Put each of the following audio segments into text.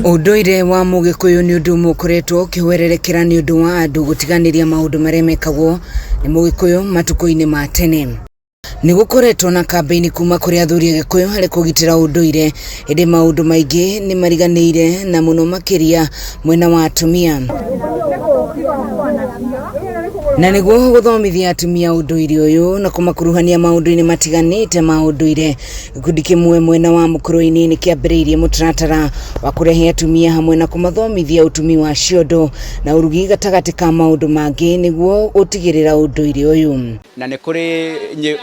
Unduire wa Mugikuyu ni undu mukoretwo kiwererekera ni undu wa andu gutiganiria maundu maria mekagwo ni Mugikuyu matuko-ini ma tene. Ni gukoretwo na kampeini kuma kuri athuri Gikuyu hari kugitira unduire indi maundu maingi ni mariganiire na muno makiria mwena wa atumia. Na niguo guthomithia atumia unduire uyu na kumakuruhania maundu-ini matiganite ma unduire, gikundi kimwe mwena wa Mukurweini ni kiambiriirie mutaratara wa kurehe atumia hamwe na kumathomithia utumi wa ciondo na urugi gatagati ka maundu mangi niguo utigirira unduire uyu. Na ni kuri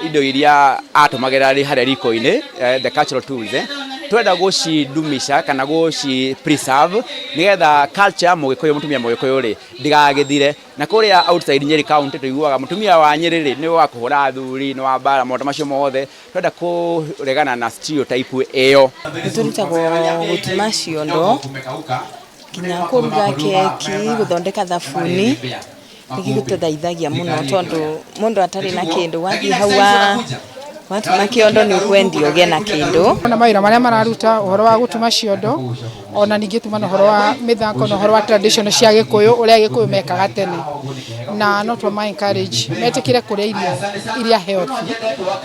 indo iria atumagira ri haria riko-ini the cultural tools twenda gucidumisha kana guci preserve nigetha culture Mugikuyu mutumia Mugikuyu ri ndigagithire na kuria outside Nyeri county tuiguaga mutumia wa Nyeri ri ni wa kuhura athuri ni wa bara maundu macio mothe twenda kuregana na stereotype iyo. Turutagwo gutuma ciondo kinya kuruga keki guthondeka thabuni niki gututhaithagia muno tondu mundu atari na kindu wathi hau watuma kiondo ni ukwendio ge na kindu na mawira maria mararuta uhoro wa gutuma ciondo ona ningi tuma no horo wa mithako no horo wa traditional cia Gikuyu uria Gikuyu mekaga tene na no to my encourage metikire kuria iria healthy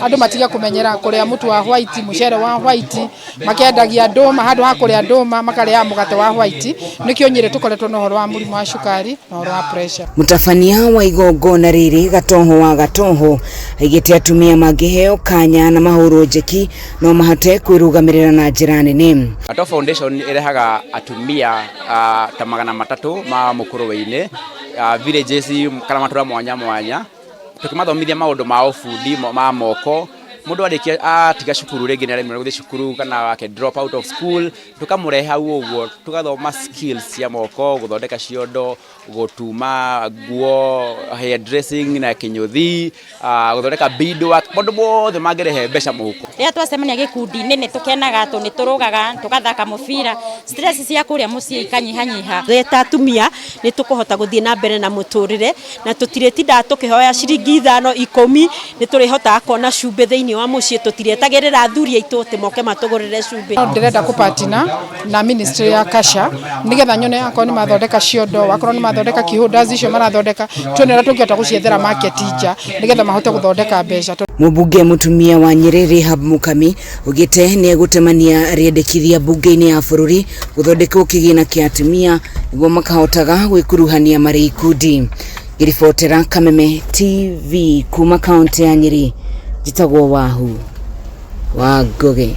andu matiga kumenyera kuria mutu wa white mucere wa white makiendagia nduma handu ha kuria nduma makaria mugate wa white nikio Nyeri tukoretwo no horo wa murimu wa cukari no horo wa pressure. Mutabania wa igongona riri Gatoho wa Gatoho aigite atumia mangiheo kanya na mahuru njeki no mahote kwirugamirira na njira nene. Gatoho Foundation irehaga atumia ta 300 ma Mukurweini villages kana matura mwanya mwanya tukimathomithia maundu ma ufundi ma moko mundu arikia tiga cukuru ringi ni aremera guthi cukuru kana wake drop out of school tukamurehe hau uguo tugathoma skills cia moko guthondeka ciondo gutuma nguo hair dressing na kinyuthi guthondeka beadwork mundu mothe mangirehe mbeca muhuko ria twacemania gikundi nene tukenaga tu ni turugaga tugathaka mubira stress cia kuria mucii ikanyihanyiha reta atumia ni tukuhota guthie na mbere na muturire na tutiretinda tukihoya ciringi 5-10 ni turihota akona cumbe thiini wa mucii tutiretagirira athuri aitu ti moke matugurire cumbe. Ndirenda kupatina na ministry ya Kasha nigetha nyone akoni ni mathondeka ciondo wakorwo ni mathondeka kihundazi icio marathondeka twonera tungihota guciethera market ija nigetha mahote guthondeka mbeca. Mubunge mutumia wa Nyeri Rehab Mukami ugite ni egutemania riendekithia bunge-ini ya bururi guthondeka ukigina kia atumia niguo makahotaga gwikuruhania mari ikundi. Giribotera Kameme TV kuma kaunti ya Nyeri jitagwo Wahu wa Ngugi.